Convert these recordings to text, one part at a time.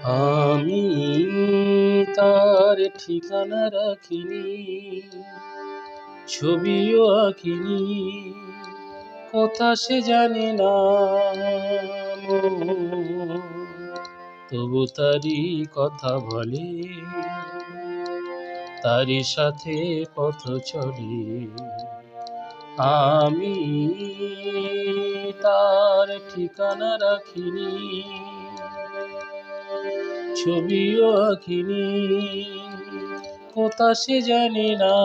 আমি তার ঠিকানা রাখিনি, ছবিও আঁকিনি, কথা সে জানে না তবু তারই কথা বলে, তারই সাথে পথ চলে। আমি তার ঠিকানা রাখিনি, ছবিও আঁকিনি, কথা সে জানে না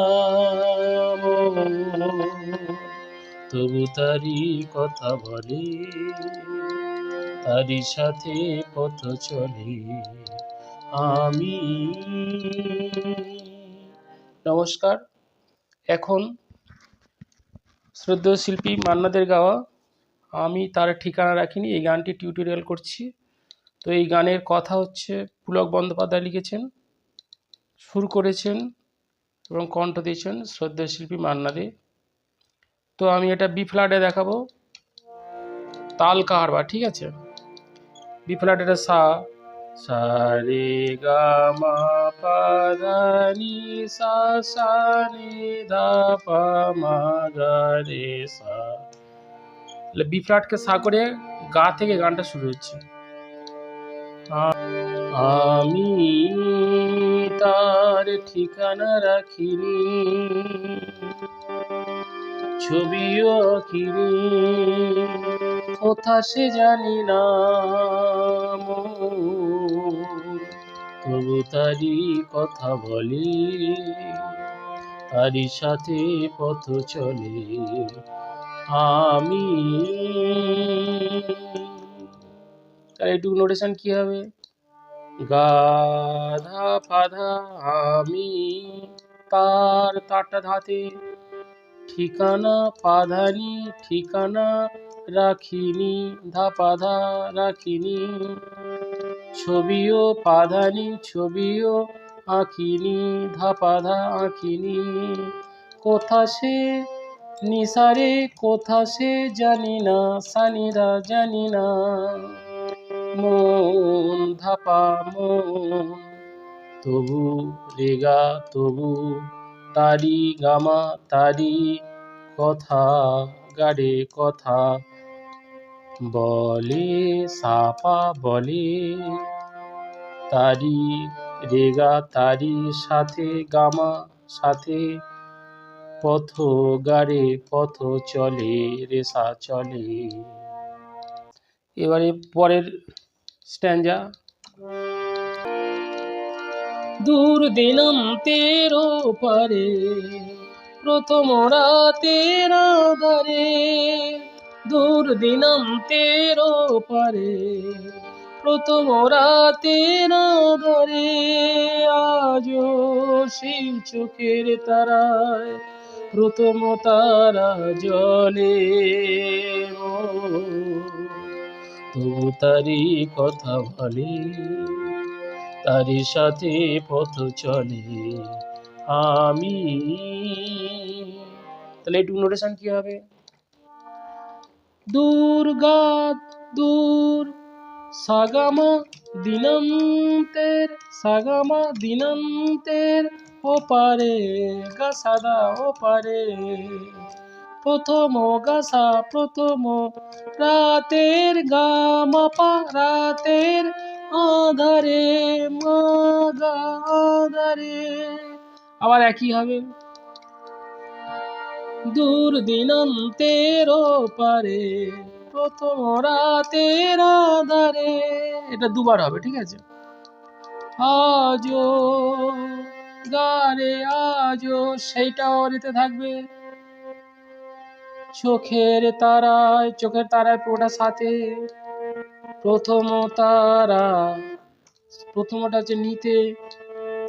তবু তারই কথা বলে, তারই সাথে পথ চলে। আমি নমস্কার। এখন শ্রদ্ধেয় শিল্পী মান্নাদের গাওয়া আমি তার ঠিকানা রাখিনি এই গানটি টিউটোরিয়াল করছি। তো এই গানের কথা হচ্ছে পুলক বন্দ্যোপাধ্যায় লিখেছেন, সুর করেছেন এবং কণ্ঠ দিয়েছেন শ্রদ্ধেয় শিল্পী মান্না দে। তো আমি এটা বি ফ্ল্যাটে দেখাবো, তাল কাহারবা, ঠিক আছে। বি ফ্ল্যাট এটা সা, সা রে গা মা পা ধা নি সা, সা নি ধা পা মা গা রে সা। তাহলে বি ফ্ল্যাটকে সা করে গা থেকে গানটা শুরু হচ্ছে। আমি তার ঠিকানা রাখিনি, ছবিও আঁকিনি, কথা সে জানি না তবু তারই কথা বলে, তারই সাথে পথ চলে। আমি তার এইটুকু নোটেশন কি হবে? গাধা পাধা আমি তার তারটা ধাতে, ঠিকানা পাধানি ঠিকানা রাখিনি, ধা পাধা রাখিনি, ছবিও পাধানি ছবিও আঁকিনি, ধা পাধা আঁকিনি, কোথা সে নিসারে কোথা সে জানি না, সানিরা জানি না, মন ধাপা মন তবু রেগা তবু তারি গামা তারি কথা গাড়ে কথা বলে, সাপা বলে, তারি রেগা তারি সাথে গামা সাথে পথ গাড়ে পথ চলে, রেসা চলে। এবারে পরের স্ট্যাঞ্জা। দূর দিনান্তের পারে প্রথম রাতের আধারে, দূর দিনান্তের পারে প্রথম রাতের আধারে, আজও সেই চোখের তারায় প্রথম তারা জ্বলে, তবু তারই কথা বলে, তারই সাথে পথ চলে। আমি তাহলে একটু নোটেশন কি হবে? দূর গাত দূর সাগামা দিনান্তের, সাগামা দিনান্তের ওপারে গা সাদা ওপারে, প্রথম গাসা প্রথম রাতের গা মাপা রাতের আধারে মাগা আধারে, আবার একই হবে। দূর দিনান্তের পারে প্রথম রাতের আধারে, এটা দুবার হবে, ঠিক আছে। আজও গারে আজও সেইটাও রেতে থাকবে। চোখের তারায় চোখের তারায় পুরোটা সাথে, প্রথম তারা প্রথমটা হচ্ছে নিতে,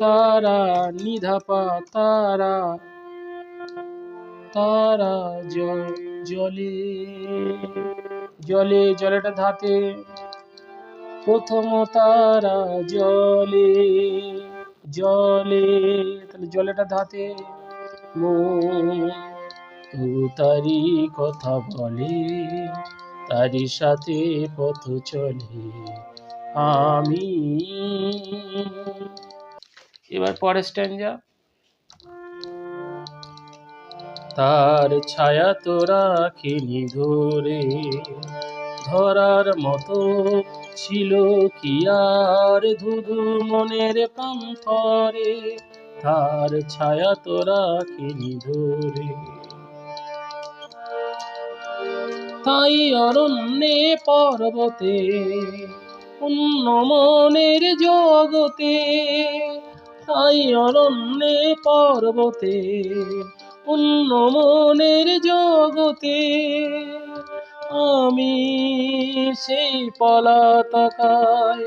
তারা নিধাপা তারা তারা জলে জলে জলেটা ধাতে, প্রথম তারা জলে জলে, তাহলে জলেটা ধাতে, তবু তারই কথা বলে, তারই সাথে পথ চলে। আমি। এবার পরের স্ট্যাঞ্জা। তার ছায়া তো রাখিনি ধরে, ধরার মতো ছিল কি আর ধুধু মনের প্রান্তরে, তার ছায়া তো রাখিনি ধরে। তাই অরণ্যে পর্বতে অন্য মনের জগতে, তাই অরণ্যে পর্বতে অন্য মনের জগতে, আমি সেই পলাতকায়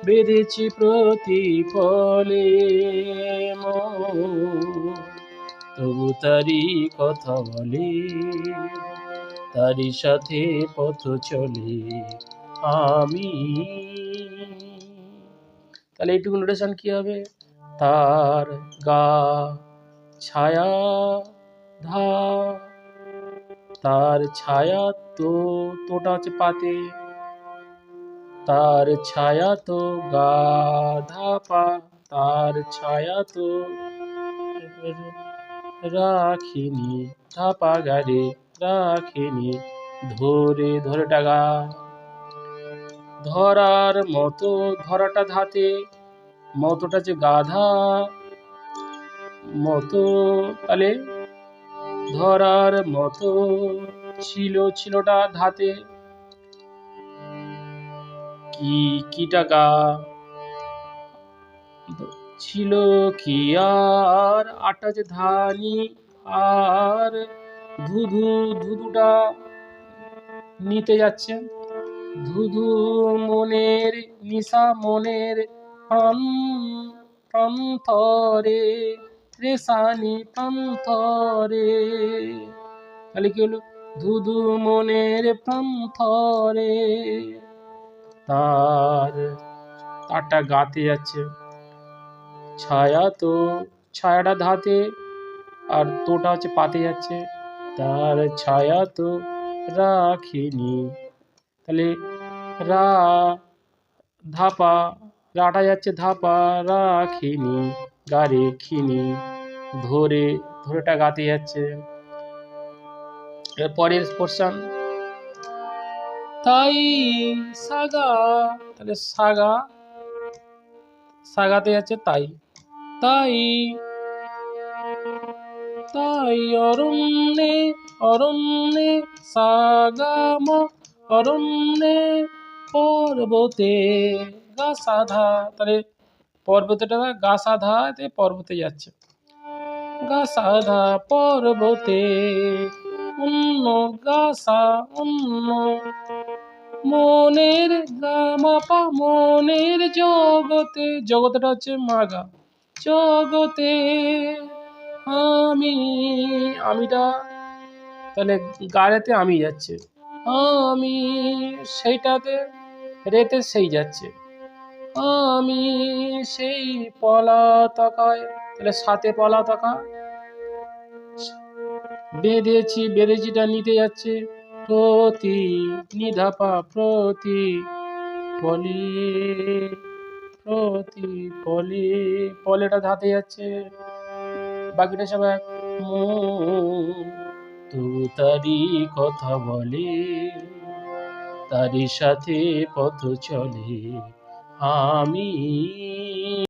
বেঁধেছি প্রতিফলে মন, তবু তারি কথা বলে, তারি সাথে পথ চলে আমি। তাহলে এইটুকু নোটেশন কি হবে? তার গা ছায়া ধা, তার ছায়া তো, তোটা হচ্ছে পাতে, তার ছায়া তো গা ধা পা, তার ছায়া তো রাখিনি, ধাপা গারে রাখিনি ধরে, ধরেটা গা, ধরার মতো, ধরাটা ধাতে, মতোটা যে গাধা মতো, তাহলে ধরার মতো ছিল, ছিলটা ধাতে, কি কিটা গা, ছিল কি আর, আটা যে ধানি, আর ধুধু, ধুধুটা নিতে যাচ্ছে, ধুধু মনের নিশা মনের প্রান্তরে, রেশানি প্রান্তরে, তাহলে কি হলো? ধুধু মনের প্রান্তরে, তার, তারটা গাতে যাচ্ছে, ছায়া তো, ছায়াটা ধাতে আর তোটা হচ্ছে পাতে যাচ্ছে, তার ছায়া তো রাখিনি, তাহলে রা ধাপা, রাটা যাচ্ছে ধাপা, রাখিনি গারে খিনি ধরে, ধরেটা গাতে যাচ্ছে। এর পরের পোর্শন, তাই সাগা, তাহলে সাগা, সাগাতে যাচ্ছে তাই, তাই, তাই অরণ্যে, অরণ্যে সাগাম, অরণ্যে পর্বতে গা সাধা, তাহলে পর্বতেটা গা সাধাতে পর্বতে যাচ্ছে, গা সাধা পর্বতে অন্য গাছা অন্য মনের গামাপা মনের জগতে, জগতেটা হচ্ছে মাগা, জগতে আমি, আমিটা তাহলে গাড়েতে আমি যাচ্ছে, আমি সেইটাতে রেতে সেই যাচ্ছে, আমি সেই পলাতকায়, তাহলে সাথে পলাতকা বেঁধেছি, বেঁধেছিটা নিতে যাচ্ছে, প্রতি নিধাপা প্রতি পলি, প্রতি পলি, পলেটা ধাতে যাচ্ছে, বাকিটা সব এক, তবু তারি কথা বলে, তারি সাথে পথ চলে আমি।